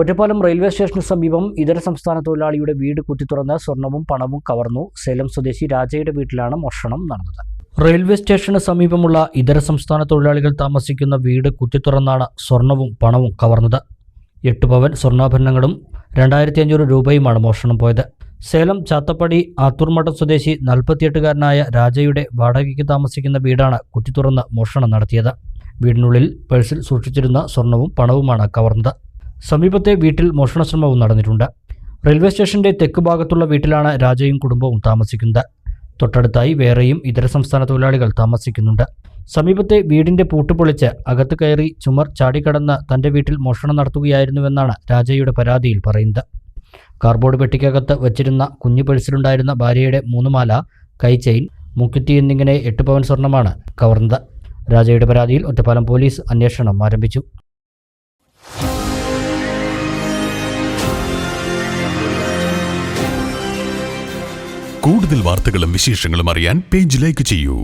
Ottapalam railway സ്റ്റേഷന് സമീപം ഇതര സംസ്ഥാന തൊഴിലാളിയുടെ വീട് കുത്തിത്തുറന്ന് സ്വർണവും പണവും കവർന്നു. സേലം സ്വദേശി രാജയുടെ വീട്ടിലാണ് മോഷണം നടന്നത്. റെയിൽവേ സ്റ്റേഷന് സമീപമുള്ള ഇതര സംസ്ഥാന തൊഴിലാളികൾ താമസിക്കുന്ന വീട് കുത്തിത്തുറന്നാണ് സ്വർണവും പണവും കവർന്നത്. 8 പവൻ സ്വർണ്ണാഭരണങ്ങളും 2500 രൂപയുമാണ് മോഷണം പോയത്. സേലം ചാത്തപ്പടി ആത്തൂർമഠം സ്വദേശി 48-കാരനായ രാജയുടെ വാടകയ്ക്ക് താമസിക്കുന്ന വീടാണ് കുത്തിത്തുറന്ന് മോഷണം നടത്തിയത്. വീടിനുള്ളിൽ പേഴ്സിൽ സൂക്ഷിച്ചിരുന്ന സ്വർണവും പണവുമാണ് കവർന്നത്. സമീപത്തെ വീട്ടിൽ മോഷണശ്രമവും നടന്നിട്ടുണ്ട്. റെയിൽവേ സ്റ്റേഷന്റെ തെക്ക് ഭാഗത്തുള്ള വീട്ടിലാണ് രാജയും കുടുംബവും താമസിക്കുന്നത്. തൊട്ടടുത്തായി വേറെയും ഇതര സംസ്ഥാന തൊഴിലാളികൾ താമസിക്കുന്നുണ്ട്. സമീപത്തെ വീടിന്റെ പൂട്ട് പൊളിച്ച് അകത്ത് കയറി ചുമർ ചാടിക്കടന്ന് തന്റെ വീട്ടിൽ മോഷണം നടത്തുകയായിരുന്നുവെന്നാണ് രാജയുടെ പരാതിയിൽ പറയുന്നത്. കാർബോർഡ് പെട്ടിക്കകത്ത് വച്ചിരുന്ന കുഞ്ഞു പേഴ്സിലുണ്ടായിരുന്ന ഭാര്യയുടെ 3 മാല, കൈ ചെയിൻ, മുക്കുറ്റി എന്നിങ്ങനെ 8 പവൻ സ്വർണ്ണമാണ് കവർന്നത്. രാജയുടെ പരാതിയിൽ ഒറ്റപ്പാലം പോലീസ് അന്വേഷണം ആരംഭിച്ചു. കൂടുതൽ വാർത്തകളും വിശേഷങ്ങളും അറിയാൻ പേജ് ലൈക്ക് ചെയ്യൂ.